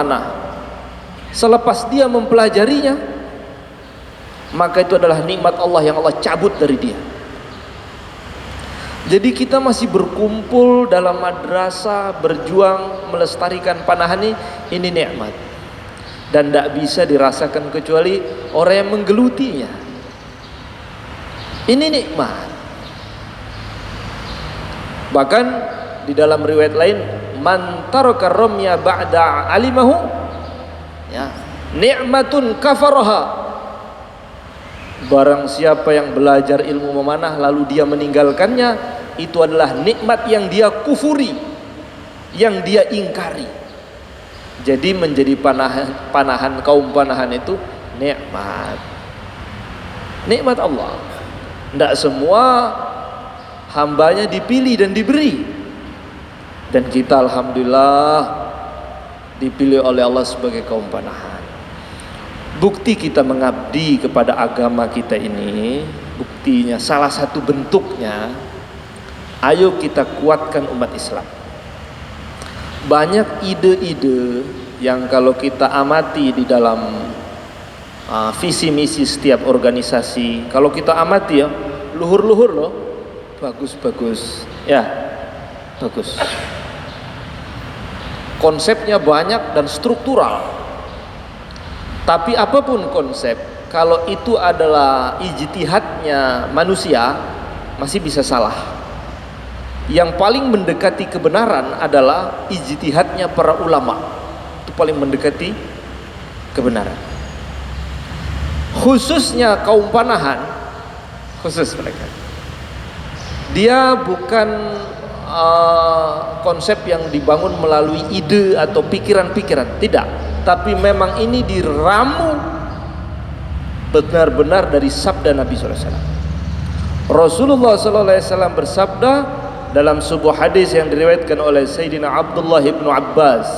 Nah, selepas dia mempelajarinya, maka itu adalah nikmat Allah yang Allah cabut dari dia. Jadi kita masih berkumpul dalam madrasah, berjuang melestarikan panahan ini nikmat, dan tidak bisa dirasakan kecuali orang yang menggelutinya. Ini nikmat. Bahkan di dalam riwayat lain, man taraka ramya ba'da alimahu, ya, nikmatun kafaraha. Barang siapa yang belajar ilmu memanah lalu dia meninggalkannya, itu adalah nikmat yang dia kufuri, yang dia ingkari. Jadi menjadi panahan kaum panahan itu nikmat, nikmat Allah. Tidak semua hambanya dipilih dan diberi. Dan kita alhamdulillah dipilih oleh Allah sebagai kaum panahan. Bukti kita mengabdi kepada agama kita ini, buktinya salah satu bentuknya, ayo kita kuatkan umat Islam. Banyak ide-ide yang kalau kita amati di dalam visi misi setiap organisasi, kalau kita amati ya, luhur-luhur loh, bagus-bagus ya, bagus. Konsepnya banyak dan struktural. Tapi apapun konsep, kalau itu adalah ijtihadnya manusia, masih bisa salah. Yang paling mendekati kebenaran adalah ijtihadnya para ulama. Itu paling mendekati kebenaran. Khususnya kaum panahan, khusus mereka. Dia bukan konsep yang dibangun melalui ide atau pikiran-pikiran, tidak, tapi memang ini diramu benar-benar dari sabda Nabi SAW. Rasulullah SAW bersabda dalam sebuah hadis yang diriwayatkan oleh Sayyidina Abdullah ibnu Abbas,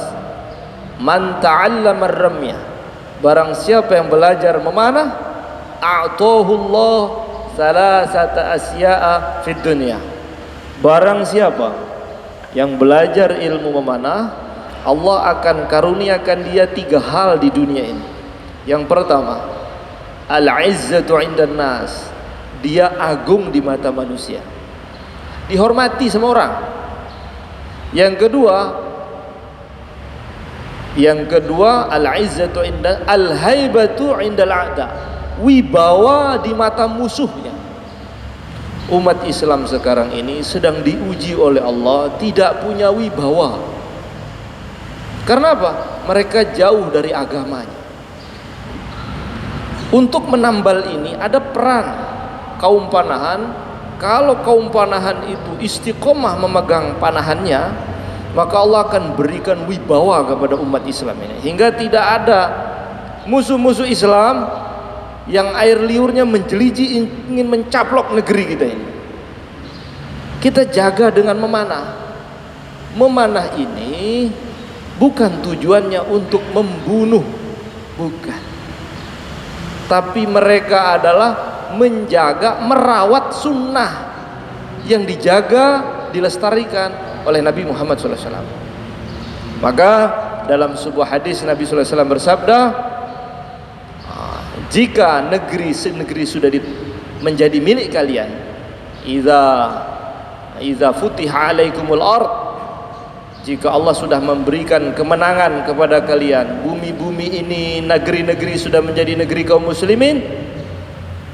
man ta'allama ar-ramya, barang siapa yang belajar memanah, a'tahu Allah salasata asya'a fid dunya. Barang siapa yang belajar ilmu memanah, Allah akan karuniakan dia 3 hal di dunia ini. Yang pertama, al-izzatu 'indan nas, dia agung di mata manusia, dihormati sama orang. Yang kedua al-izzatu 'inda al-haibatu 'indal a'da, wibawa di mata musuhnya. Umat Islam sekarang ini sedang diuji oleh Allah, tidak punya wibawa. Karena apa? Mereka jauh dari agamanya. Untuk menambal ini ada peran kaum panahan. Kalau kaum panahan itu istiqomah memegang panahannya, maka Allah akan berikan wibawa kepada umat Islam ini, hingga tidak ada musuh-musuh Islam yang air liurnya menjeliji ingin mencaplok negeri kita ini. Kita jaga dengan memanah. Memanah ini bukan tujuannya untuk membunuh, bukan. Tapi mereka adalah menjaga, merawat sunnah yang dijaga, dilestarikan oleh Nabi Muhammad SAW. Maka dalam sebuah hadis Nabi SAW bersabda, jika negeri sudah menjadi milik kalian, idza futiha alaikumul ard, jika Allah sudah memberikan kemenangan kepada kalian, bumi-bumi ini, negeri-negeri sudah menjadi negeri kaum muslimin,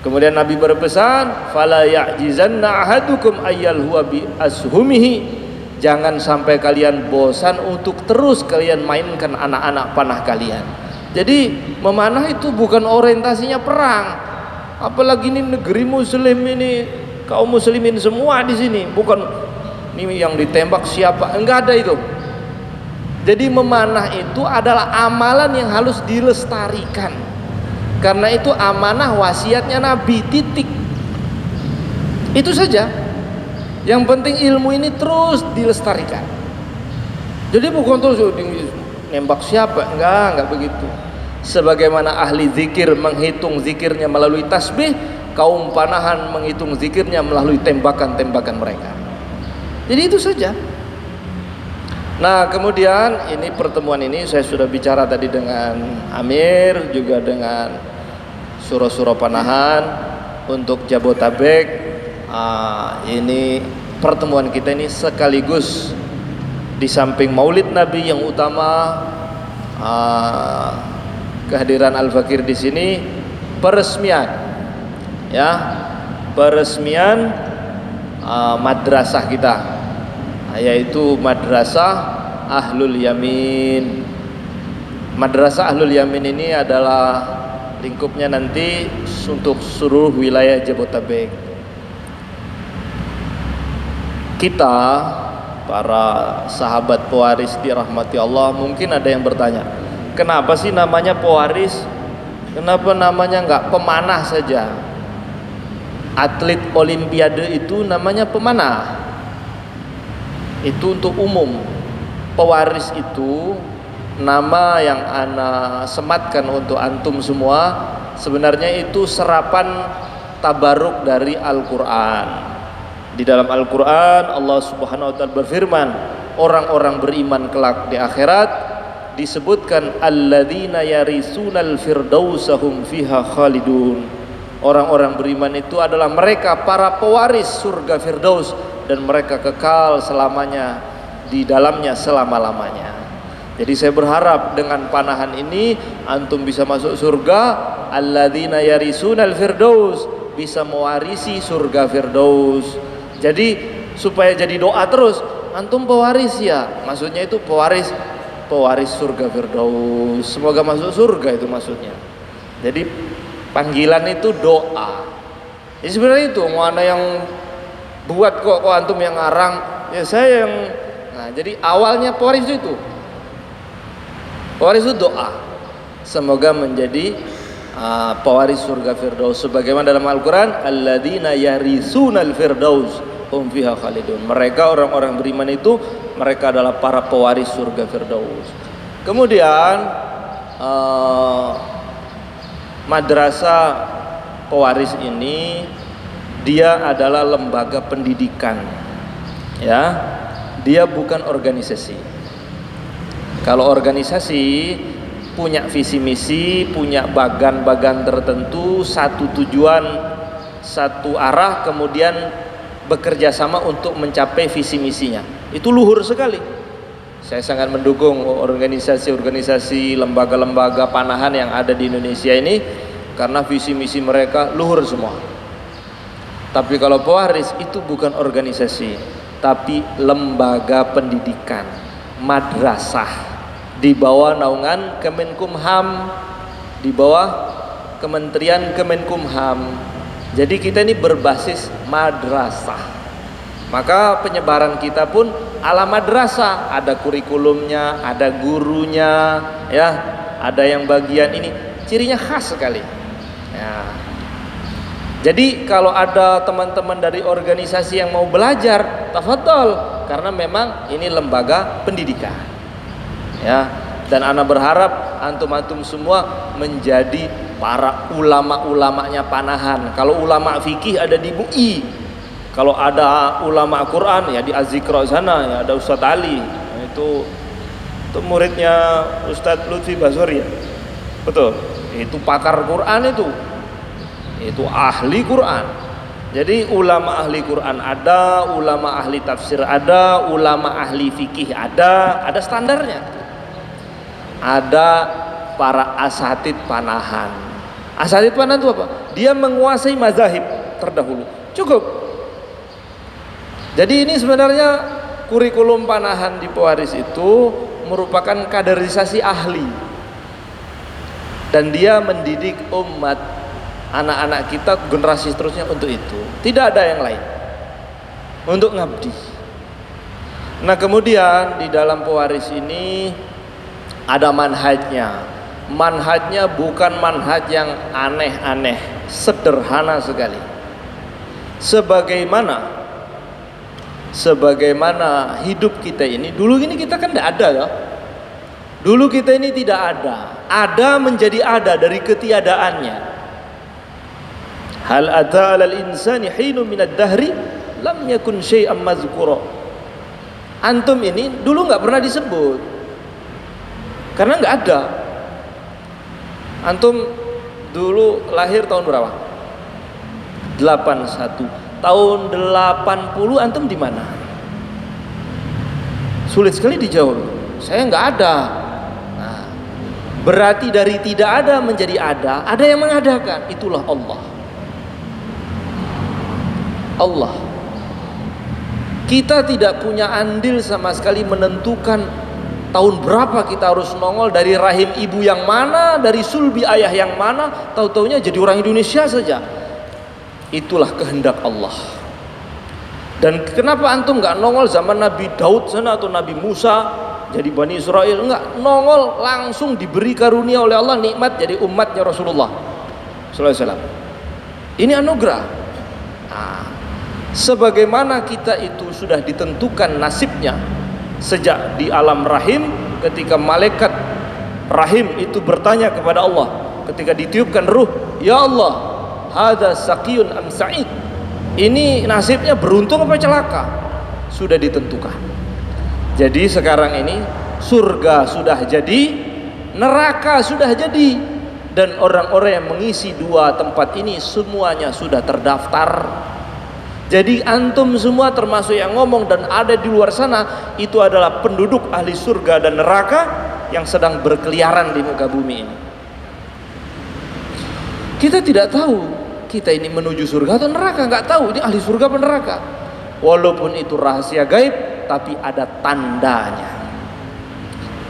kemudian Nabi berpesan, fala ya'jizanna ahadukum ayyal huwa bi ashumihi, jangan sampai kalian bosan untuk terus kalian mainkan anak-anak panah kalian. Jadi memanah itu bukan orientasinya perang, apalagi ini negeri muslim ini, kaum muslimin semua di sini, bukan ini yang ditembak siapa, enggak ada itu. Jadi memanah itu adalah amalan yang harus dilestarikan, karena itu amanah wasiatnya Nabi, titik. Itu saja. Yang penting ilmu ini terus dilestarikan. Jadi bukan terus nembak siapa, enggak begitu. Sebagaimana ahli zikir menghitung zikirnya melalui tasbih, kaum panahan menghitung zikirnya melalui tembakan-tembakan mereka. Jadi itu saja. Nah, kemudian ini pertemuan ini saya sudah bicara tadi dengan Amir, juga dengan Suro-Suro Panahan untuk Jabotabek. Ini pertemuan kita ini sekaligus di samping Maulid Nabi yang utama, kehadiran Al-Fakir di sini, peresmian, ya, peresmian madrasah kita, yaitu Madrasah Ahlul Yamin. Madrasah Ahlul Yamin ini adalah lingkupnya nanti untuk seluruh wilayah Jabotabek. Kita para sahabat pewaris dirahmati Allah, mungkin ada yang bertanya, kenapa sih namanya pewaris? Kenapa namanya enggak pemanah saja? Atlet olimpiade itu namanya pemanah. Itu untuk umum. Pewaris itu nama yang ana sematkan untuk antum semua. Sebenarnya itu serapan tabaruk dari Al-Quran. Di dalam Al-Quran Allah Subhanahu wa ta'ala berfirman, orang-orang beriman kelak di akhirat disebutkan alladzina yarisunal firdausahum fiha khalidun. Orang-orang beriman itu adalah mereka para pewaris surga Firdaus, dan mereka kekal selamanya di dalamnya selama-lamanya. Jadi saya berharap dengan panahan ini antum bisa masuk surga, alladzina yarisunal firdaus, bisa mewarisi surga Firdaus. Jadi supaya jadi doa terus, antum pewaris ya, maksudnya itu pewaris surga Firdaus. Semoga masuk surga itu maksudnya. Jadi panggilan itu doa. Ya sebenarnya itu mau ada yang buat kok antum yang ngarang, ya saya yang. Nah, jadi awalnya pewaris itu. Pewaris itu doa. Semoga menjadi pewaris surga Firdaus sebagaimana dalam Al-Qur'an, alladzina yarisunal firdaus hum fiha khalidun. Mereka orang-orang beriman itu mereka adalah para pewaris surga Firdaus. Kemudian madrasah pewaris ini dia adalah lembaga pendidikan, ya, dia bukan organisasi. Kalau organisasi punya visi misi, punya bagan-bagan tertentu, satu tujuan, satu arah, kemudian bekerja sama untuk mencapai visi misinya. Itu luhur sekali. Saya sangat mendukung organisasi-organisasi, lembaga-lembaga panahan yang ada di Indonesia ini, karena visi misi mereka luhur semua. Tapi kalau pewaris itu bukan organisasi, tapi lembaga pendidikan, madrasah, di bawah naungan Kemenkumham, di bawah Kementerian Kemenkumham. Jadi kita ini berbasis madrasah. Maka penyebaran kita pun ala madrasah, ada kurikulumnya, ada gurunya, ya, ada yang bagian ini, cirinya khas sekali. Ya. Jadi kalau ada teman-teman dari organisasi yang mau belajar, tafadhol, karena memang ini lembaga pendidikan. Ya, dan ana berharap antum-antum semua menjadi para ulama-ulamanya panahan. Kalau ulama fikih ada di MUI, kalau ada ulama Quran ya di Az-Zikra sana ya ada Ustadz Ali, itu muridnya Ustadz Lutfi Basori ya. Betul, itu pakar Quran itu ahli Quran. Jadi ulama ahli Quran ada, ulama ahli tafsir ada, ulama ahli fikih ada standarnya. Ada para asatid panahan. Asatid panahan itu apa? Dia menguasai mazahib terdahulu. Cukup. Jadi ini sebenarnya kurikulum panahan di pewaris itu merupakan kaderisasi ahli. Dan dia mendidik umat, anak-anak kita, generasi seterusnya untuk itu. Tidak ada yang lain. Untuk ngabdi. Nah, kemudian di dalam pewaris ini ada manhajnya. Manhajnya bukan manhaj yang aneh-aneh, sederhana sekali. Sebagaimana hidup kita ini, dulu ini kita kan tidak ada ya. Dulu kita ini tidak ada. Ada menjadi ada dari ketiadaannya. Hal ata 'alal insani hinun minad dahri lam yakun syai'an mazkura. Antum ini dulu nggak pernah disebut karena nggak ada. Antum dulu lahir tahun berapa? 81. Tahun 80 antum di mana? Sulit sekali dijawab. Saya nggak ada. Nah, berarti dari tidak ada menjadi ada yang mengadakan. Itulah Allah. Allah. Kita tidak punya andil sama sekali menentukan tahun berapa kita harus nongol, dari rahim ibu yang mana, dari sulbi ayah yang mana, tahu-taunya jadi orang Indonesia saja. Itulah kehendak Allah. Dan kenapa antum nggak nongol zaman Nabi Daud sana atau Nabi Musa jadi Bani Israel? Nggak, nongol langsung diberi karunia oleh Allah nikmat jadi umatnya Rasulullah sallallahu alaihi wasallam. Ini anugerah. Nah, sebagaimana kita itu sudah ditentukan nasibnya sejak di alam rahim, ketika malaikat rahim itu bertanya kepada Allah ketika ditiupkan ruh, ya Allah, hadza saqiyun am sa'id, ini nasibnya beruntung apa celaka? Sudah ditentukan. Jadi sekarang ini surga sudah jadi, neraka sudah jadi, dan orang-orang yang mengisi dua tempat ini semuanya sudah terdaftar. Jadi antum semua termasuk yang ngomong dan ada di luar sana itu adalah penduduk ahli surga dan neraka yang sedang berkeliaran di muka bumi ini. Kita tidak tahu kita ini menuju surga atau neraka, nggak tahu ini ahli surga atau neraka. Walaupun itu rahasia gaib, tapi ada tandanya.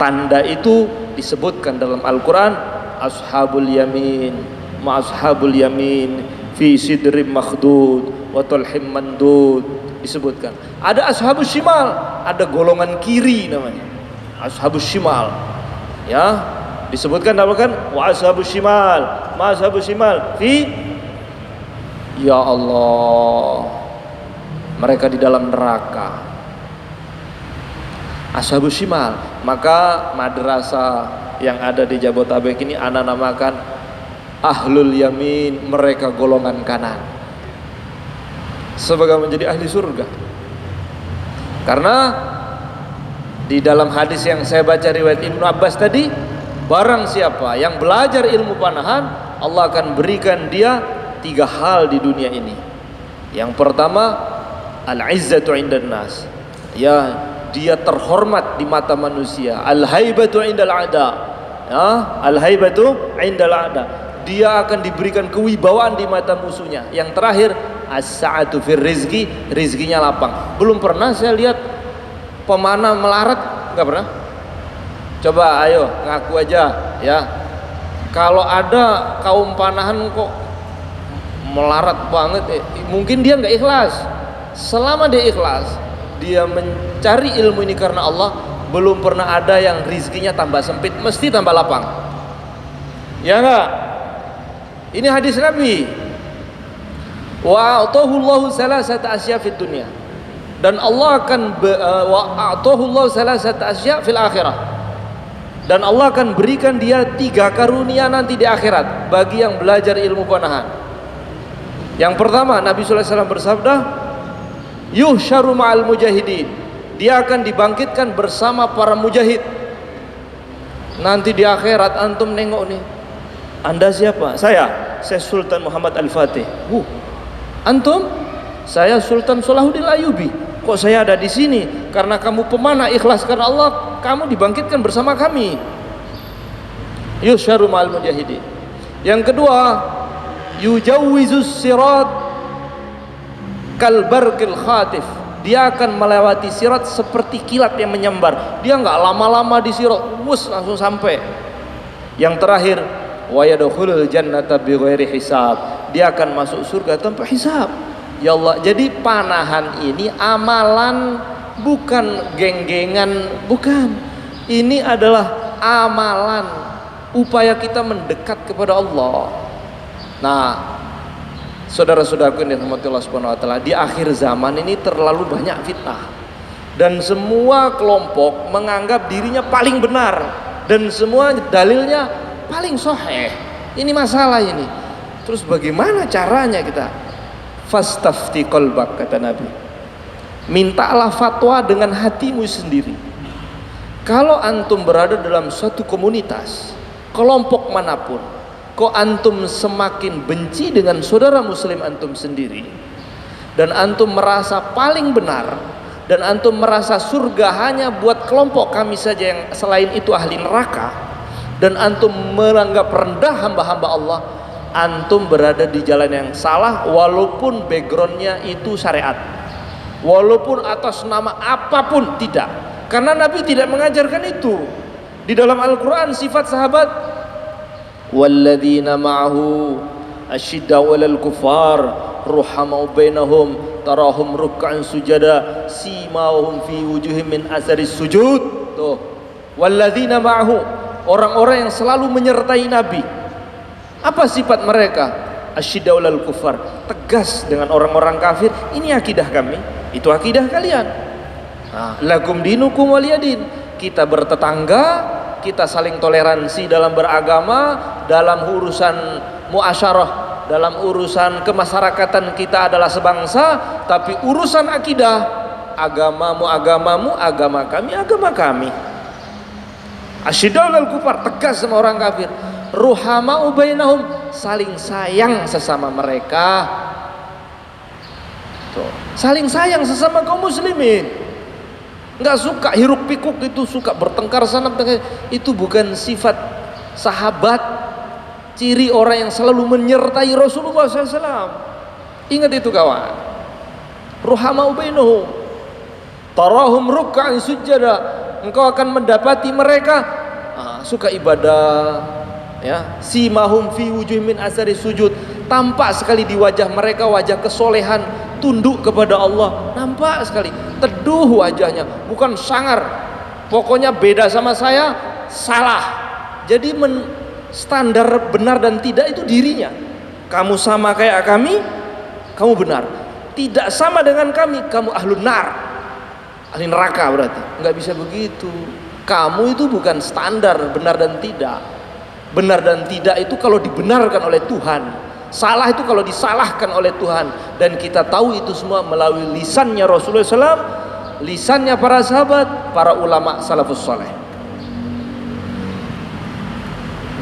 Tanda itu disebutkan dalam Al-Quran, ashabul yamin ma ashabul yamin fi sidrim makhdud wa talhim mandud, disebutkan. Ada ashabus shimal, ada golongan kiri namanya ashabus shimal, ya, disebutkan kan, wa ashabus shimal ma ashabus shimal fi, ya Allah, mereka di dalam neraka. Ashabus shimal. Maka madrasah yang ada di Jabotabek ini ana namakan ahlul yamin, mereka golongan kanan, sebagai menjadi ahli surga. Karena di dalam hadis yang saya baca riwayat Ibnu Abbas tadi, barang siapa yang belajar ilmu panahan, Allah akan berikan dia 3 hal di dunia ini. Yang pertama, al-izzatu 'indan nas, ya, dia terhormat di mata manusia. Al-haibatu 'indal a'da, ya, al-haibatu 'indal a'da, dia akan diberikan kewibawaan di mata musuhnya. Yang terakhir, as-sa'atu fir rizki, rizkinya lapang. Belum pernah saya lihat pemanah melarat, nggak pernah. Coba ayo ngaku aja ya, kalau ada kaum panahan kok melarat banget, mungkin dia nggak ikhlas. Selama dia ikhlas, dia mencari ilmu ini karena Allah, belum pernah ada yang rizkinya tambah sempit, mesti tambah lapang. Ya enggak? Ini hadis Nabi. Wa atahullahu salasata asya fid dunya, dan Allah akan wa atahullahu salasata asya fil akhirah, dan Allah akan berikan dia 3 karunia nanti di akhirat bagi yang belajar ilmu panahan. Yang pertama, Nabi sallallahu alaihi wasallam bersabda, yuhsyaru ma'al mujahidin, dia akan dibangkitkan bersama para mujahid. Nanti di akhirat antum nengok nih, Anda siapa? Saya Sultan Muhammad Al-Fatih. Antum? Saya Sultan Salahuddin Ayyubi. Kok saya ada di sini? Karena kamu pemanah ikhlas karena Allah, kamu dibangkitkan bersama kami. Yuhsyaru ma'al mujahidin. Yang kedua, yujawwizus sirat kalbarqil khatif, dia akan melewati sirat seperti kilat yang menyambar. Dia nggak lama-lama di sirat, langsung sampai. Yang terakhir, wa yadkhulul jannata bighairi hisab, dia akan masuk surga tanpa hisab. Ya Allah, jadi panahan ini amalan, bukan geng-gengan, bukan. Ini adalah amalan, upaya kita mendekat kepada Allah. Nah, saudara-saudaraku yang dirahmati Allah Subhanahu wa taala, di akhir zaman ini terlalu banyak fitnah, dan semua kelompok menganggap dirinya paling benar, dan semua dalilnya paling sahih. Ini masalah ini. Terus bagaimana caranya kita? Fastafti qalbak, kata Nabi. Mintalah fatwa dengan hatimu sendiri. Kalau antum berada dalam suatu komunitas, kelompok manapun, kok antum semakin benci dengan saudara muslim antum sendiri, dan antum merasa paling benar, dan antum merasa surga hanya buat kelompok kami saja yang selain itu ahli neraka, dan antum menganggap rendah hamba-hamba Allah, antum berada di jalan yang salah, walaupun backgroundnya itu syariat, walaupun atas nama apapun. Tidak, karena Nabi tidak mengajarkan itu. Di dalam Al-Quran sifat sahabat, walladzina ma'ahu asyidda'u 'alal kuffar ruhamau bainahum tarahum ruk'an sujada simahum fi wujuhim min asaris sujud. Tuh, walladzina ma'ahu, orang-orang yang selalu menyertai Nabi. Apa sifat mereka? Asyidda'u 'alal kuffar, tegas dengan orang-orang kafir. Ini akidah kami, itu akidah kalian. Lakum dinukum waliyadin. Kita bertetangga, kita saling toleransi dalam beragama, dalam urusan muasyarah, dalam urusan kemasyarakatan kita adalah sebangsa. Tapi urusan akidah, agamamu agamamu, agama kami agama kami. Asyidda'u 'alal kufar, tegas sama orang kafir. Ruhama'u bainahum, saling sayang sesama mereka. Tuh, saling sayang sesama kaum muslimin. Nggak suka hiruk pikuk, itu suka bertengkar sana bertengkar. Itu bukan sifat sahabat, ciri orang yang selalu menyertai Rasulullah SAW. Ingat itu kawan. Ruhama'u bainahum tarahum ruk'an sujada, engkau akan mendapati mereka suka ibadah, ya. Simahum fi wujuhim min asari sujud, tampak sekali di wajah mereka wajah kesolehan, tunduk kepada Allah, nampak sekali, teduh wajahnya, bukan sangar. Pokoknya beda sama saya, salah. Jadi standar benar dan tidak itu dirinya. Kamu sama kayak kami, kamu benar. Tidak sama dengan kami, kamu ahlun nar, ahli neraka. Berarti nggak bisa begitu. Kamu itu bukan standar benar dan tidak. Benar dan tidak itu kalau dibenarkan oleh Tuhan, salah itu kalau disalahkan oleh Tuhan. Dan kita tahu itu semua melalui lisannya Rasulullah SAW, lisannya para sahabat, para ulama salafus saleh.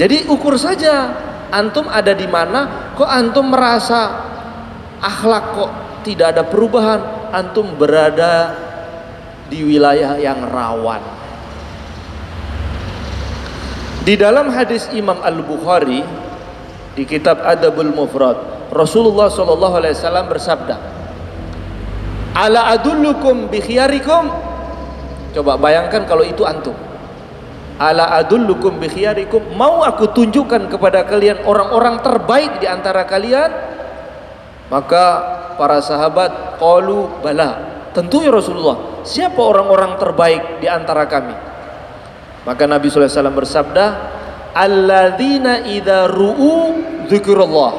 Jadi ukur saja antum ada di mana. Kok antum merasa akhlak kok tidak ada perubahan, antum berada di wilayah yang rawan. Di dalam hadis Imam Al-Bukhari di kitab Adabul Mufrad, Rasulullah SAW bersabda, ala adullukum bi khiyarikum. Coba bayangkan kalau itu antum. Ala adullukum bi khiyarikum, mau aku tunjukkan kepada kalian orang-orang terbaik di antara kalian? Maka para sahabat qalu bala, tentu ya Rasulullah, siapa orang-orang terbaik di antara kami? Maka Nabi SAW bersabda, alladzina idza ru'u dzikrullah,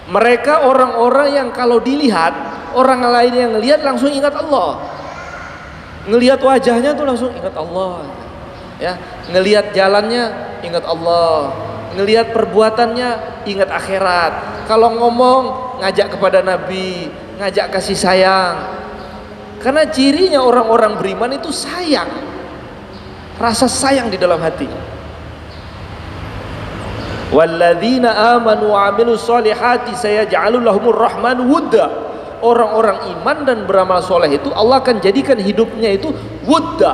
mereka orang-orang yang kalau dilihat orang lain yang lihat langsung ingat Allah, ngelihat wajahnya tuh langsung ingat Allah, ya, ngelihat jalannya ingat Allah, ngelihat perbuatannya ingat akhirat, kalau ngomong ngajak kepada Nabi, ngajak kasih sayang. Karena cirinya orang-orang beriman itu sayang, rasa sayang di dalam hati. Walladzina amanu wa amilus solihati sayaj'alu lahumur rahmanu wudda. Orang-orang iman dan beramal soleh itu Allah akan jadikan hidupnya itu wudda,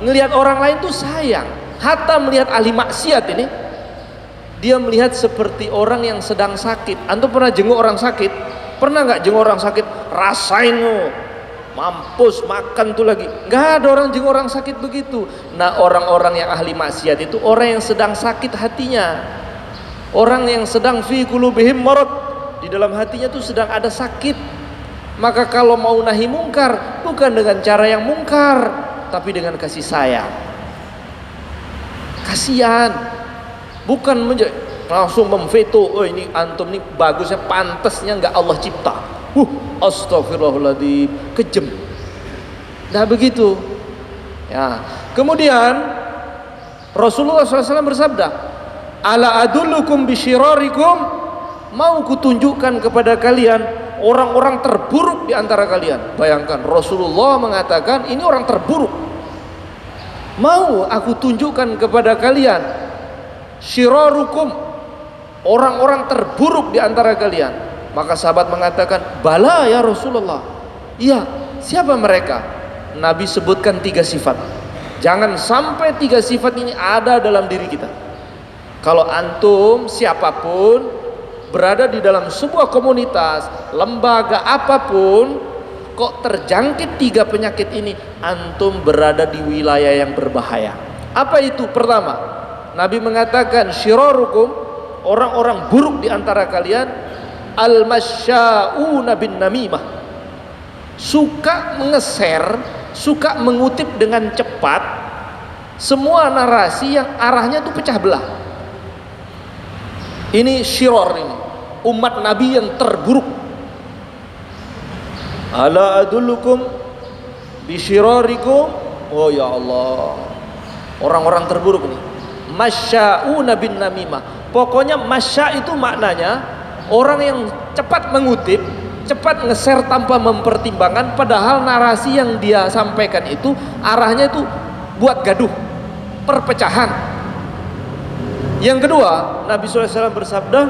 ngelihat orang lain tuh sayang. Hatta melihat ahli maksiat ini, dia melihat seperti orang yang sedang sakit. Antum pernah jenguk orang sakit? Pernah nggak jenguk orang sakit? Rasain lo, mampus makan tuh lagi. Nggak ada orang jenguk orang sakit begitu. Nah, orang-orang yang ahli maksiat itu orang yang sedang sakit hatinya, orang yang sedang fi qulubihim marad, di dalam hatinya tuh sedang ada sakit. Maka kalau mau nahi mungkar, bukan dengan cara yang mungkar, tapi dengan kasih sayang, kasihan, bukan langsung memveto. Oh ini antum nih bagusnya, pantasnya nggak Allah cipta. Astagfirullahaladzim, kejem. Nah begitu. Ya. Kemudian Rasulullah SAW bersabda, ala adullukum bisyirarikum, mau kutunjukkan kepada kalian orang-orang terburuk di antara kalian. Bayangkan Rasulullah mengatakan ini orang terburuk. Mau aku tunjukkan kepada kalian syirarukum, orang-orang terburuk di antara kalian. Maka sahabat mengatakan, bala ya Rasulullah. Iya, siapa mereka? Nabi sebutkan 3 sifat. Jangan sampai 3 sifat ini ada dalam diri kita. Kalau antum siapapun berada di dalam sebuah komunitas, lembaga apapun, kok terjangkit 3 penyakit ini, antum berada di wilayah yang berbahaya. Apa itu? Pertama, Nabi mengatakan syirarukum, orang-orang buruk di antara kalian, al-masya'una bin namimah, suka mengeser, suka mengutip dengan cepat semua narasi yang arahnya itu pecah belah. Ini syirar, ini umat Nabi yang terburuk. Ala adullukum bisyirarikum. Oh ya Allah, orang-orang terburuk nih, masya'una bin namimah. Pokoknya masya itu maknanya orang yang cepat mengutip, cepat nge-share tanpa mempertimbangkan, padahal narasi yang dia sampaikan itu arahnya itu buat gaduh, perpecahan. Yang kedua, Nabi SAW bersabda,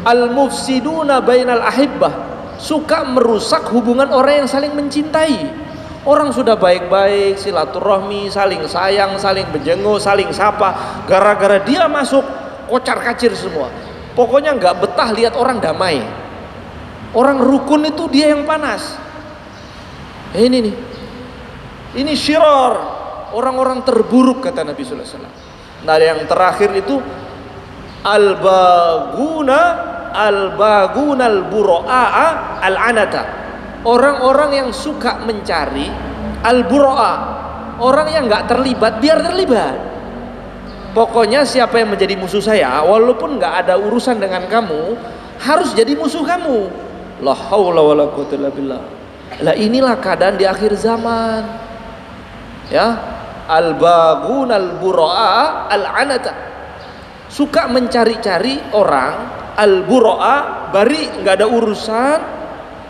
al-mufsiduna bainal ahibbah, suka merusak hubungan orang yang saling mencintai. Orang sudah baik-baik, silaturahmi, saling sayang, saling menjenguk, saling sapa, gara-gara dia masuk, kocar-kacir semua. Pokoknya nggak betah lihat orang damai. Orang rukun itu dia yang panas. Ini nih, ini syirar, orang-orang terburuk kata Nabi SAW. Nah yang terakhir itu al-bagunal buro'a al-anata, orang-orang yang suka mencari al-buro'a, orang yang nggak terlibat biar terlibat. Pokoknya siapa yang menjadi musuh saya, walaupun nggak ada urusan dengan kamu, harus jadi musuh kamu. La haula wala quwwata illa billah. Lah inilah keadaan di akhir zaman. Ya, al-bagunal buro'a al-anata, suka mencari-cari orang, al-buro'a, bari nggak ada urusan,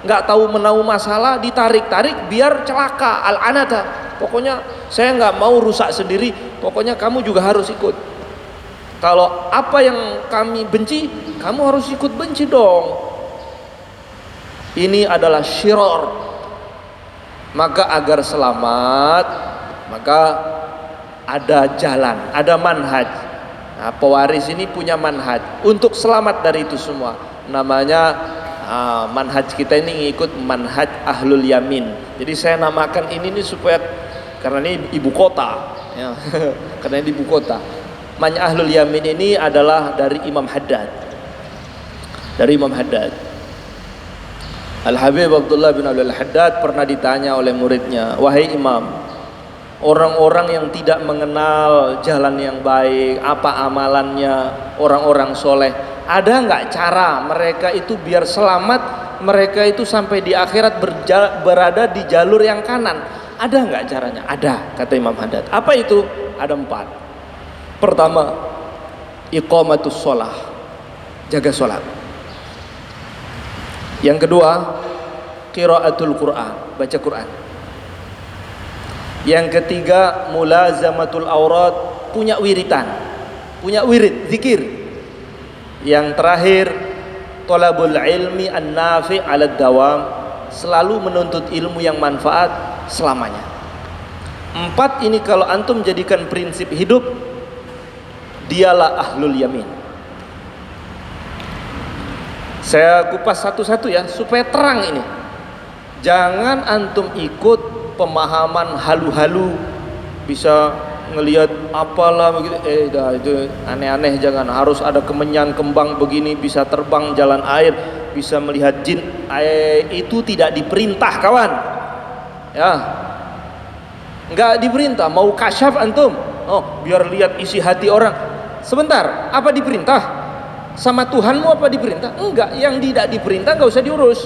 nggak tahu menau masalah, ditarik-tarik biar celaka, al-anata. Pokoknya saya nggak mau rusak sendiri, pokoknya kamu juga harus ikut. Kalau apa yang kami benci, kamu harus ikut benci dong. Ini adalah syirar. Maka agar selamat, maka ada jalan, ada manhaj. Nah, pewaris ini punya manhaj untuk selamat dari itu semua. Namanya manhaj kita ini ngikut manhaj ahlul yamin. Jadi saya namakan ini nih supaya, karena ini ibu kota ya. Karena ini ibu kota. Manhaj ahlul yamin ini adalah dari Imam Haddad. Dari Imam Haddad. Al-Habib Abdullah bin Abdul Haddad pernah ditanya oleh muridnya, wahai Imam, orang-orang yang tidak mengenal jalan yang baik, apa amalannya, orang-orang soleh, ada nggak cara mereka itu biar selamat, mereka itu sampai di akhirat berada di jalur yang kanan? Ada nggak caranya? Ada, kata Imam Haddad. Apa itu? Ada 4. Pertama, iqamatus sholah, jaga sholat. Yang kedua, qiraatul Quran, baca Quran. Yang ketiga, mulazamatul aurat, punya wiritan, punya wirid, zikir. Yang terakhir, thalabul ilmi an-nafi' 'ala dawam, selalu menuntut ilmu yang manfaat selamanya. 4 ini kalau antum jadikan prinsip hidup, dialah ahlul yamin. Saya kupas satu-satu ya supaya terang ini. Jangan antum ikut pemahaman halu-halu, bisa ngelihat apalah begitu, itu aneh-aneh. Jangan, harus ada kemenyan kembang begini, bisa terbang jalan air, bisa melihat jin. Itu tidak diperintah kawan ya, nggak diperintah. Mau kasyaf antum, biar lihat isi hati orang, sebentar, apa diperintah? Sama Tuhanmu apa diperintah? Enggak, yang tidak diperintah nggak usah diurus.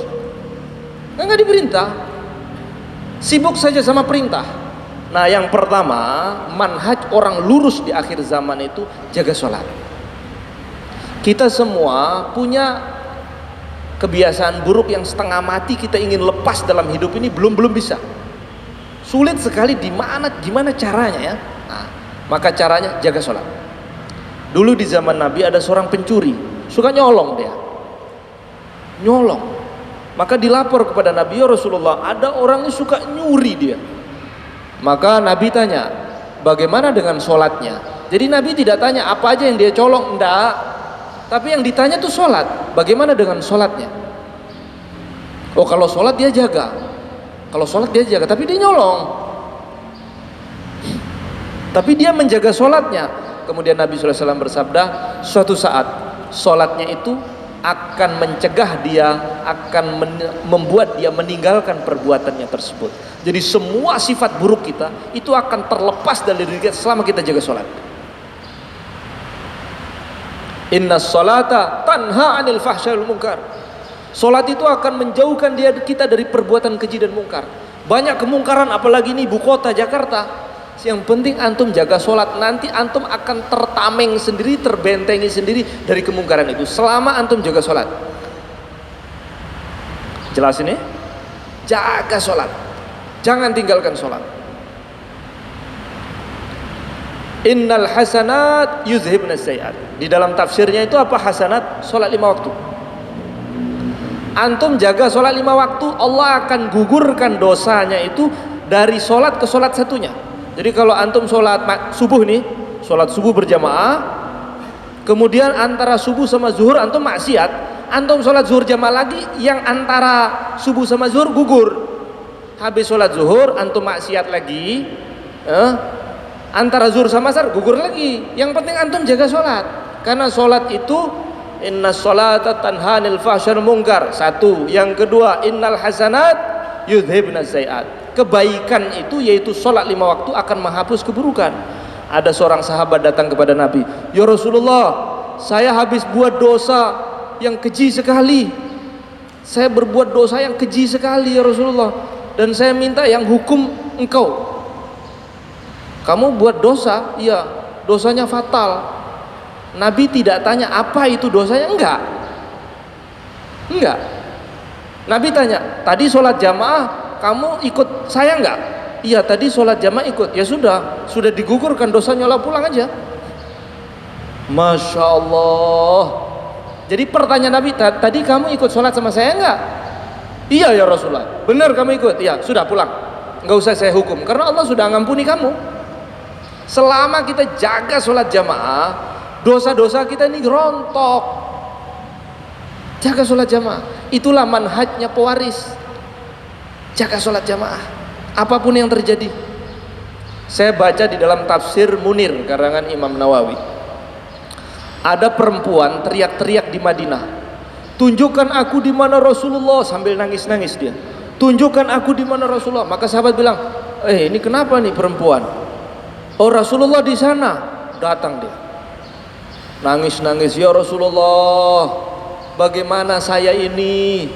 Enggak diperintah, sibuk saja sama perintah. Nah yang pertama, manhaj orang lurus di akhir zaman itu jaga sholat. Kita semua punya kebiasaan buruk yang setengah mati kita ingin lepas dalam hidup ini belum bisa. Sulit sekali gimana caranya ya. Nah, maka caranya jaga sholat. Dulu di zaman Nabi ada seorang pencuri, suka nyolong dia. Nyolong. Maka dilapor kepada Nabi, ya Rasulullah, ada orang yang suka nyuri dia. Maka Nabi tanya, bagaimana dengan sholatnya? Jadi Nabi tidak tanya apa aja yang dia colong, enggak. Tapi yang ditanya tuh sholat. Bagaimana dengan sholatnya? Oh, kalau sholat dia jaga. Kalau sholat dia jaga, tapi dia nyolong. Tapi dia menjaga sholatnya. Kemudian Nabi SAW bersabda, suatu saat sholatnya itu akan mencegah dia, akan membuat dia meninggalkan perbuatannya tersebut. Jadi semua sifat buruk kita itu akan terlepas dari diri kita selama kita jaga sholat. Inna sholata tanha anil fahsyai wal munkar. Sholat itu akan menjauhkan kita dari perbuatan keji dan mungkar. Banyak kemungkaran, apalagi ini ibu kota Jakarta. Yang penting antum jaga sholat, nanti antum akan tertameng sendiri, terbentengi sendiri dari kemungkaran itu selama antum jaga sholat. Jelas ini? Jaga sholat, jangan tinggalkan sholat. Innal hasanat yuzhibnas sayyi'at. Di dalam tafsirnya itu apa hasanat? Sholat 5 waktu. Antum jaga sholat 5 waktu, Allah akan gugurkan dosanya itu dari sholat ke sholat satunya. Jadi kalau antum sholat subuh nih, sholat subuh berjamaah, kemudian antara subuh sama zuhur antum maksiat, antum sholat zuhur jamaah lagi, yang antara subuh sama zuhur gugur. Habis sholat zuhur antum maksiat lagi, antara zuhur sama asar gugur lagi. Yang penting antum jaga sholat, karena sholat itu inna sholata tanha anil fahsyai wal munkar. Satu, yang kedua innal hasanat yudhibnas sayyi'at. Kebaikan itu yaitu sholat 5 waktu akan menghapus keburukan. Ada seorang sahabat datang kepada Nabi, ya Rasulullah, saya habis buat dosa yang keji sekali. Saya berbuat dosa yang keji sekali ya Rasulullah, dan saya minta yang hukum engkau. Kamu buat dosa? Iya, dosanya fatal. Nabi tidak tanya apa itu dosanya, enggak. Nabi tanya, tadi sholat jamaah kamu ikut saya enggak? Iya, tadi sholat jamaah ikut. Ya sudah digugurkan dosanya, lah pulang aja. Masya Allah. Jadi pertanyaan Nabi, tadi kamu ikut sholat sama saya enggak? Iya ya Rasulullah, benar kamu ikut. Ya sudah, pulang, enggak usah saya hukum, karena Allah sudah ngampuni kamu. Selama kita jaga sholat jamaah, dosa-dosa kita ini rontok. Jaga sholat jamaah, itulah manhajnya pewaris. Jaga sholat jamaah, apapun yang terjadi. Saya baca di dalam tafsir Munir karangan Imam Nawawi, ada perempuan teriak-teriak di Madinah, tunjukkan aku di mana Rasulullah, sambil nangis-nangis dia. Tunjukkan aku di mana Rasulullah. Maka sahabat bilang, ini kenapa nih perempuan? Oh, Rasulullah di sana. Datang dia, nangis-nangis, ya Rasulullah, bagaimana saya ini?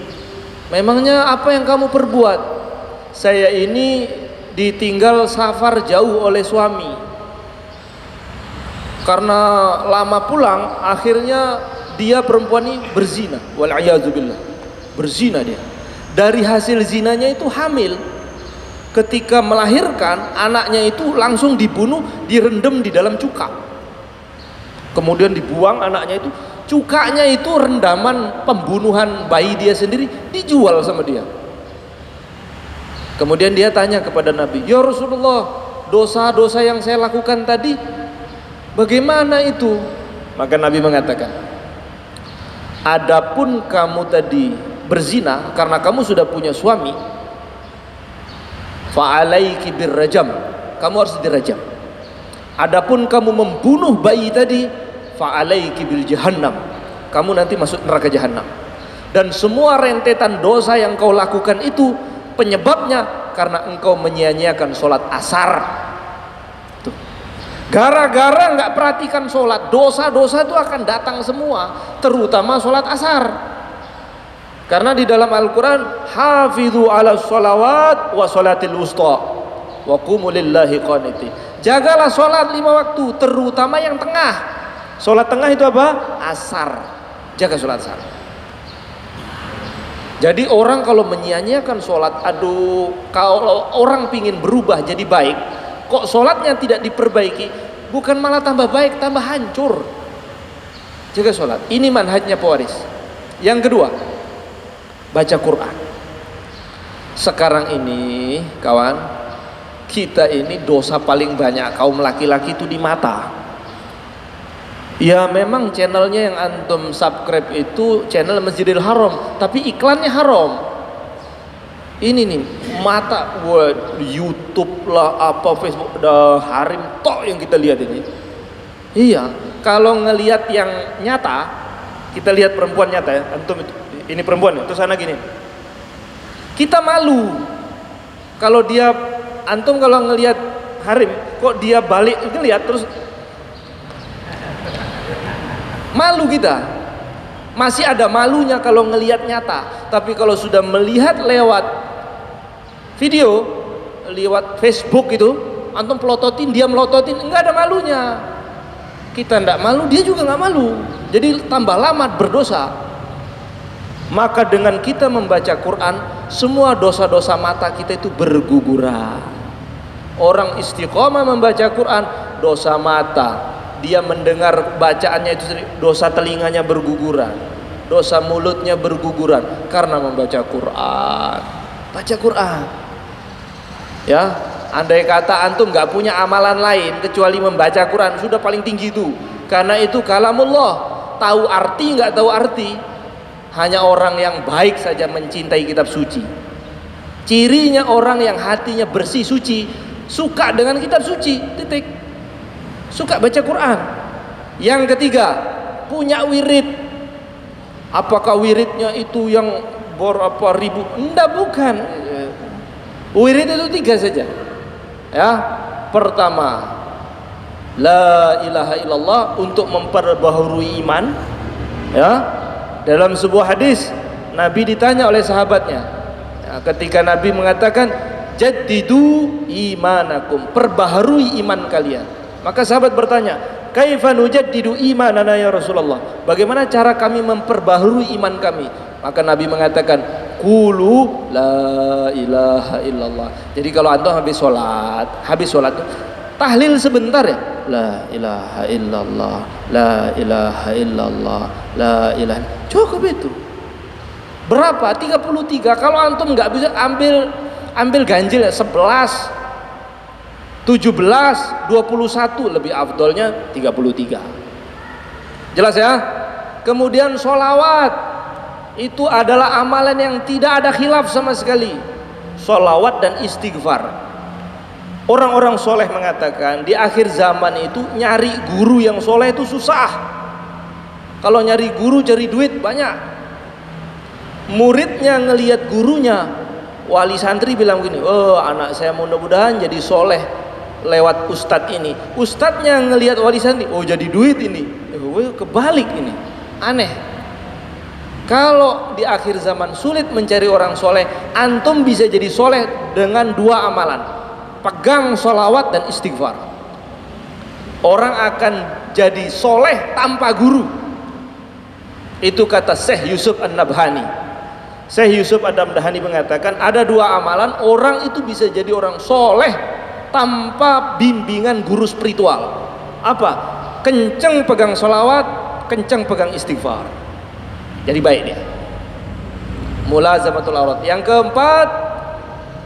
Memangnya apa yang kamu perbuat? Saya ini ditinggal safar jauh oleh suami. Karena lama pulang, akhirnya dia perempuan ini berzina. Wal'iyadzubillah. Berzina dia. Dari hasil zinanya itu hamil. Ketika melahirkan, anaknya itu langsung dibunuh, direndam di dalam cuka. Kemudian dibuang anaknya itu. Cukanya itu rendaman pembunuhan bayi dia sendiri, dijual sama dia. Kemudian dia tanya kepada Nabi, ya Rasulullah, dosa-dosa yang saya lakukan tadi bagaimana itu? Maka Nabi mengatakan, adapun kamu tadi berzina karena kamu sudah punya suami, fa'alaiki birrajam, kamu harus dirajam. Adapun kamu membunuh bayi tadi, fa'alaiki bil jahannam, kamu nanti masuk neraka jahannam. Dan semua rentetan dosa yang kau lakukan itu penyebabnya karena engkau menyia-nyiakan sholat asar. Tuh. Gara-gara nggak perhatikan sholat, dosa-dosa itu akan datang semua, terutama sholat asar. Karena di dalam Al-Quran, hafidhu ala sholawat wa sholatil wusta wa qumu lillahi qanitin. Jagalah sholat 5 waktu, terutama yang tengah. Sholat tengah itu apa? Asar. Jaga sholat asar. Jadi orang kalau menyia-nyiakan sholat, aduh, kalau orang pingin berubah jadi baik, kok sholatnya tidak diperbaiki, bukan malah tambah baik, tambah hancur. Jaga sholat, ini manhajnya pewaris. Yang kedua, baca Quran. Sekarang ini kawan, kita ini dosa paling banyak kaum laki-laki itu di mata. Ya memang channelnya yang antum subscribe itu channel Masjidil Haram, tapi iklannya haram. Ini nih mata buat YouTube lah, apa Facebook, udah harim tok yang kita lihat ini. Iya, kalau ngelihat yang nyata, kita lihat perempuan nyata ya, antum itu, ini perempuan ya, terus sana gini. Kita malu kalau dia, antum kalau ngelihat harim, kok dia balik ngelihat terus. Malu kita, masih ada malunya kalau ngelihat nyata. Tapi kalau sudah melihat lewat video, lewat Facebook itu, antum pelototin, dia melototin, enggak ada malunya. Kita enggak malu, dia juga enggak malu. Jadi tambah lama berdosa. Maka dengan kita membaca Quran, semua dosa-dosa mata kita itu berguguran. Orang istiqomah membaca Quran, dosa mata, dia mendengar bacaannya itu, dosa telinganya berguguran, dosa mulutnya berguguran karena membaca Quran. Baca Quran ya, andai kata antum nggak punya amalan lain kecuali membaca Quran, sudah paling tinggi itu, karena itu kalamullah. Tahu arti nggak tahu arti, hanya orang yang baik saja mencintai kitab suci. Cirinya orang yang hatinya bersih suci, suka dengan kitab suci, titik. Suka baca Quran. Yang ketiga, punya wirid. Apakah wiridnya itu yang berapa ribu? Enggak, bukan. Wirid itu 3 saja. Ya. Pertama, la ilaha illallah untuk memperbaharui iman. Ya. Dalam sebuah hadis, Nabi ditanya oleh sahabatnya. Ya, ketika Nabi mengatakan, jaddidu imanakum, perbaharui iman kalian. Maka sahabat bertanya, kaifa nujaddidu imanana ya Rasulullah? Bagaimana cara kami memperbaharui iman kami? Maka Nabi mengatakan, qulu la ilaha illallah. Jadi kalau antum habis sholat tuh tahlil sebentar ya, la ilaha illallah, la ilaha illallah, la ilaha. Cukup itu. Berapa? 33. Kalau antum nggak bisa ambil ganjil ya, 11, 17, 21, lebih afdolnya 33. Jelas ya? Kemudian sholawat, itu adalah amalan yang tidak ada khilaf sama sekali. Sholawat dan istighfar. Orang-orang soleh mengatakan di akhir zaman itu nyari guru yang soleh itu susah. Kalau nyari guru cari duit banyak. Muridnya ngelihat gurunya, wali santri bilang gini, oh anak saya mudah-mudahan jadi soleh lewat ustadz ini. Ustadznya ngelihat wali santri, oh jadi duit ini. Kebalik ini, aneh. Kalau di akhir zaman sulit mencari orang soleh, antum bisa jadi soleh dengan 2 amalan, pegang sholawat dan istighfar. Orang akan jadi soleh tanpa guru. Itu kata Syekh Yusuf An-Nabhani. Syekh Yusuf An-Nabhani mengatakan ada 2 amalan orang itu bisa jadi orang soleh tanpa bimbingan guru spiritual. Apa? Kenceng pegang sholawat, kenceng pegang istighfar, jadi baik dia. Mulazamatul aurat. Yang keempat,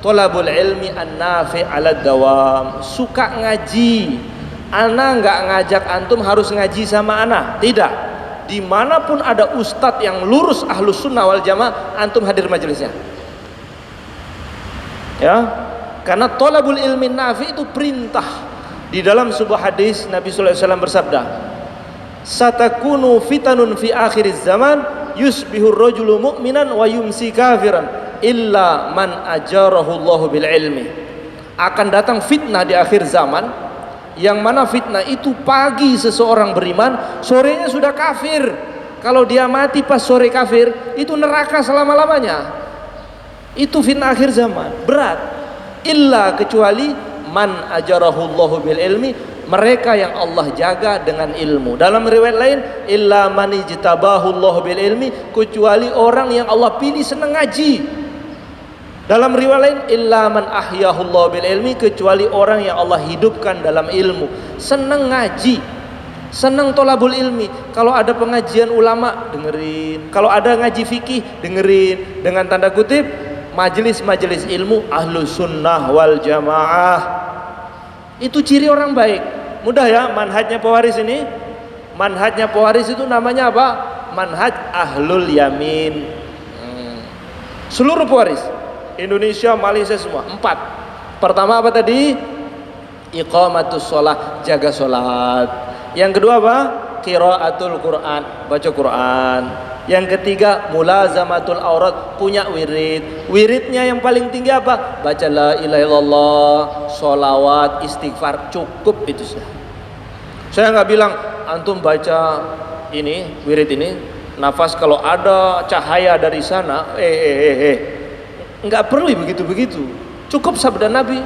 thalabul ilmi an-nafi' 'ala dawam. Suka ngaji. Ana nggak ngajak antum harus ngaji sama ana, tidak. Dimanapun ada ustadz yang lurus ahlus sunnah wal jamaah, antum hadir majelisnya. Ya. Karena thalabul ilmi nafi itu perintah. Di dalam sebuah hadis Nabi sallallahu alaihi wasallam bersabda, "Satakunu fitanun fi akhiriz zaman yusbihur rajulu mu'minan wa yumsi kafiran illa man ajarahu Allahu bil ilmi." Akan datang fitnah di akhir zaman, yang mana fitnah itu pagi seseorang beriman, sorenya sudah kafir. Kalau dia mati pas sore kafir, itu neraka selama-lamanya. Itu fitnah akhir zaman, berat. Illa kecuali man ajarahullahu bil ilmi, mereka yang Allah jaga dengan ilmu. Dalam riwayat lain, illa man ijtabahu Allah bil ilmi, kecuali orang yang Allah pilih senang ngaji. Dalam riwayat lain, illa man ahyahu Allah bil ilmi, kecuali orang yang Allah hidupkan dalam ilmu, senang ngaji, senang tolabul ilmi. Kalau ada pengajian ulama dengerin, kalau ada ngaji fikih dengerin. Dengan tanda kutip, majelis-majelis ilmu ahlus sunnah wal jamaah. Itu ciri orang baik. Mudah ya manhajnya pewaris ini. Manhajnya pewaris itu namanya apa? Manhaj ahlul yamin. Seluruh pewaris Indonesia, Malaysia semua 4. Pertama apa tadi? Iqamatus sholat, jaga sholat. Yang kedua apa? Qiraatul Quran, baca Quran. Yang ketiga mulazamatul aurat, punya wirid. Wiridnya yang paling tinggi apa? Baca la ilaha illallah, sholawat, istighfar, cukup itu saja. Saya nggak bilang antum baca ini wirid ini, nafas kalau ada cahaya dari sana, nggak perlu begitu. Cukup sabda Nabi.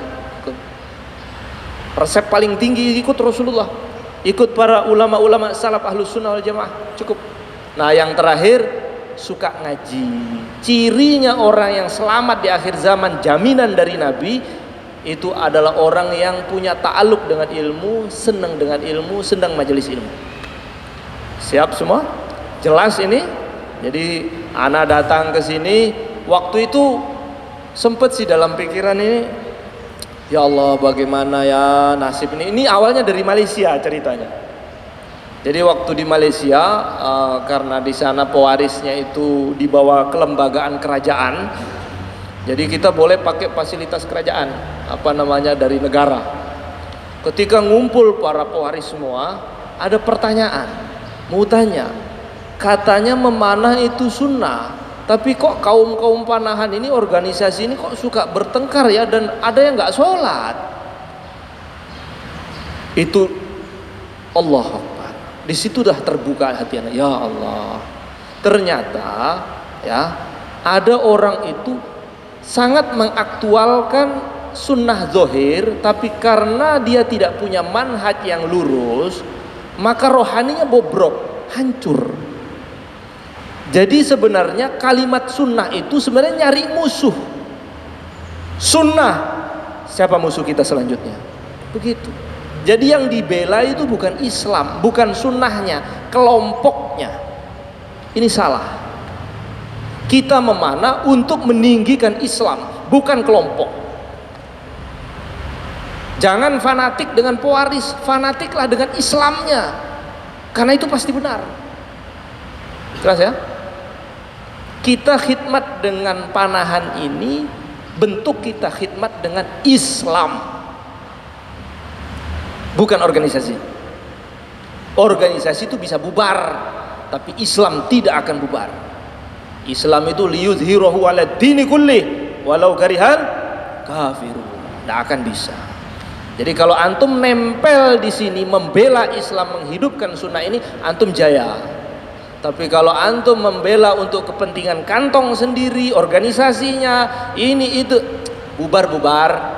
Resep paling tinggi ikut Rasulullah, ikut para ulama-ulama salaf ahlus sunnah wal jamaah, cukup. Nah yang terakhir, suka ngaji. Cirinya orang yang selamat di akhir zaman, jaminan dari Nabi, itu adalah orang yang punya ta'aluk dengan ilmu, senang dengan ilmu, senang majelis ilmu. Siap semua? Jelas ini? Jadi ana datang ke sini, waktu itu sempet sih dalam pikiran ini, ya Allah bagaimana ya nasib ini. Ini awalnya dari Malaysia ceritanya. Jadi waktu di Malaysia, karena di sana pewarisnya itu dibawa kelembagaan kerajaan, jadi kita boleh pakai fasilitas kerajaan, dari negara. Ketika ngumpul para pewaris semua, ada pertanyaan, mau tanya, katanya memanah itu sunnah, tapi kok kaum panahan ini, organisasi ini kok suka bertengkar ya, dan ada yang nggak sholat. Itu Allah Akbar. Di situ dah terbuka hati anak. Ya Allah, ternyata ya ada orang itu sangat mengaktualkan sunnah zohir, tapi karena dia tidak punya manhaj yang lurus, maka rohaninya bobrok, hancur. Jadi sebenarnya kalimat sunnah itu sebenarnya nyari musuh. Sunnah, siapa musuh kita selanjutnya? Begitu. Jadi yang dibela itu bukan Islam, bukan sunnahnya, kelompoknya. Ini salah. Kita memanah untuk meninggikan Islam, bukan kelompok. Jangan fanatik dengan pewaris, fanatiklah dengan Islamnya, karena itu pasti benar. Jelas ya? Kita khidmat dengan panahan ini, bentuk kita khidmat dengan Islam, bukan organisasi. Organisasi itu bisa bubar, tapi Islam tidak akan bubar. Islam itu liyudhhirahu 'alad dini kulli walau karihal kafirun. Tidak akan bisa. Jadi kalau antum nempel di sini membela Islam, menghidupkan sunnah ini, antum jaya. Tapi kalau antum membela untuk kepentingan kantong sendiri, organisasinya, ini itu, bubar-bubar.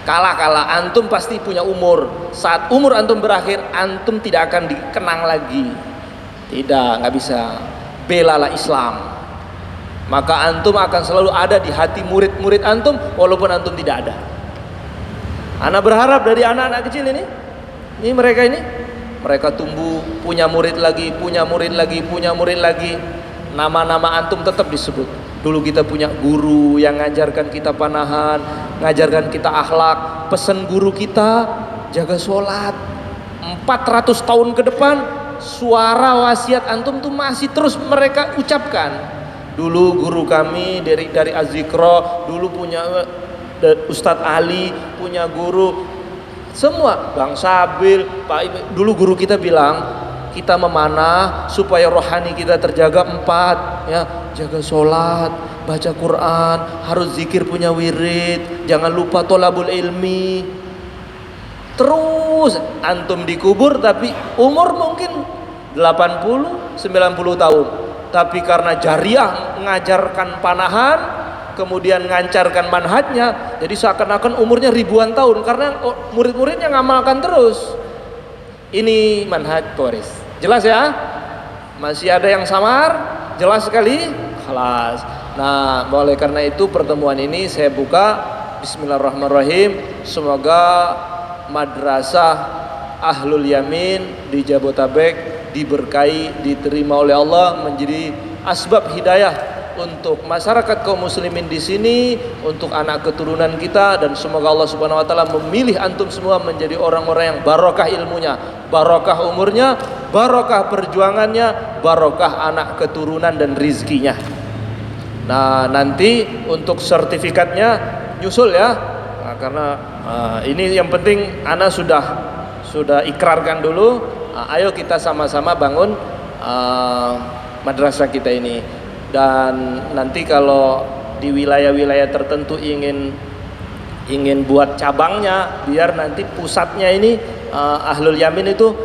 Kalah antum pasti punya umur. Saat umur antum berakhir, antum tidak akan dikenang lagi. Tidak, nggak bisa. Belalah Islam, maka antum akan selalu ada di hati murid-murid antum, walaupun antum tidak ada. Ana berharap dari anak-anak kecil ini mereka tumbuh, punya murid lagi, nama-nama antum tetap disebut. Dulu kita punya guru yang ngajarkan kita panahan, ngajarkan kita akhlak. Pesan guru kita, jaga sholat. 400 tahun ke depan, suara wasiat antum tuh masih terus mereka ucapkan. Dulu guru kami dari Az-Zikra, dulu punya Ustadz Ali, punya guru, semua Bang Sabil, Pak Ibu. Dulu guru kita bilang, kita memanah supaya rohani kita terjaga 4, ya, jaga sholat, baca Quran, harus zikir, punya wirid, jangan lupa tolabul ilmi. Terus antum dikubur tapi umur mungkin 80-90 tahun, tapi karena jariah mengajarkan panahan, kemudian ngancarkan manhajnya, jadi seakan-akan umurnya ribuan tahun karena murid-muridnya ngamalkan terus. Ini manhaj pewaris. Jelas ya? Masih ada yang samar? Jelas sekali? Kelas. Nah, oleh karena itu pertemuan ini saya buka bismillahirrahmanirrahim. Semoga madrasah Ahlul Yamin di Jabotabek diberkahi, diterima oleh Allah, menjadi asbab hidayah untuk masyarakat kaum muslimin di sini, untuk anak keturunan kita, dan semoga Allah Subhanahu wa taala memilih antum semua menjadi orang-orang yang barokah ilmunya, barokah umurnya, barokah perjuangannya, barokah anak keturunan dan rizkinya. Nah, nanti untuk sertifikatnya nyusul ya. Nah, karena ini yang penting ana sudah ikrarkan dulu. Ayo kita sama-sama bangun madrasah kita ini. Dan nanti kalau di wilayah-wilayah tertentu ingin buat cabangnya, biar nanti pusatnya ini Ahlul Yamin itu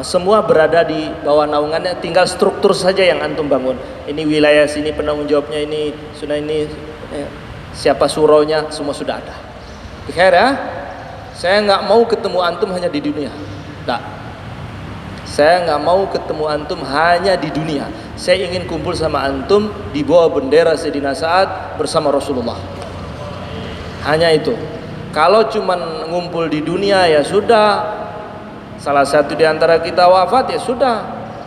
semua berada di bawah naungannya, tinggal struktur saja yang antum bangun. Ini wilayah sini penanggung jawabnya, ini sudah ini siapa suronya, semua sudah ada. Khair ya. Saya nggak mau ketemu antum hanya di dunia. Nggak. Saya nggak mau ketemu antum hanya di dunia. Saya ingin kumpul sama antum di bawah bendera Sayyidina Sa'ad bersama Rasulullah. Hanya itu. Kalau cuman ngumpul di dunia ya sudah. Salah satu di antara kita wafat ya sudah.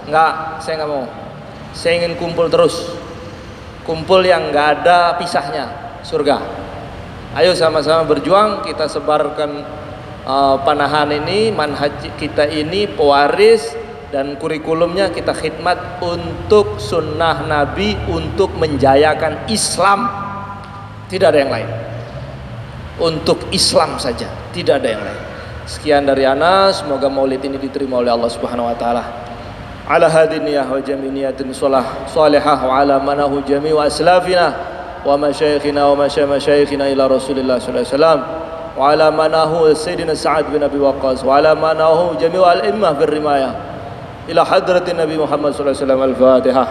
Nggak, saya nggak mau. Saya ingin kumpul terus. Kumpul yang nggak ada pisahnya, surga. Ayo sama-sama berjuang, kita sebarkan panahan ini, manhaj kita ini, pewaris dan kurikulumnya kita khidmat untuk sunnah Nabi, untuk menjayakan Islam, tidak ada yang lain. Untuk Islam saja, tidak ada yang lain. Sekian dari ana, semoga maulid ini diterima oleh Allah Subhanahu wa taala. Ala hadiniyah wa jaminiyatin salihah wa ala manahu jami' wa aslafina wa masyayikhina wa masyayikhina ila Rasulillah sallallahu alaihi wasallam. وعلى مناه سيدنا سعد بن أبي وقاص وعلى مناه جميع الأئمة في الرماية إلى حضرة النبي محمد صلى الله عليه وسلم. الفاتحة.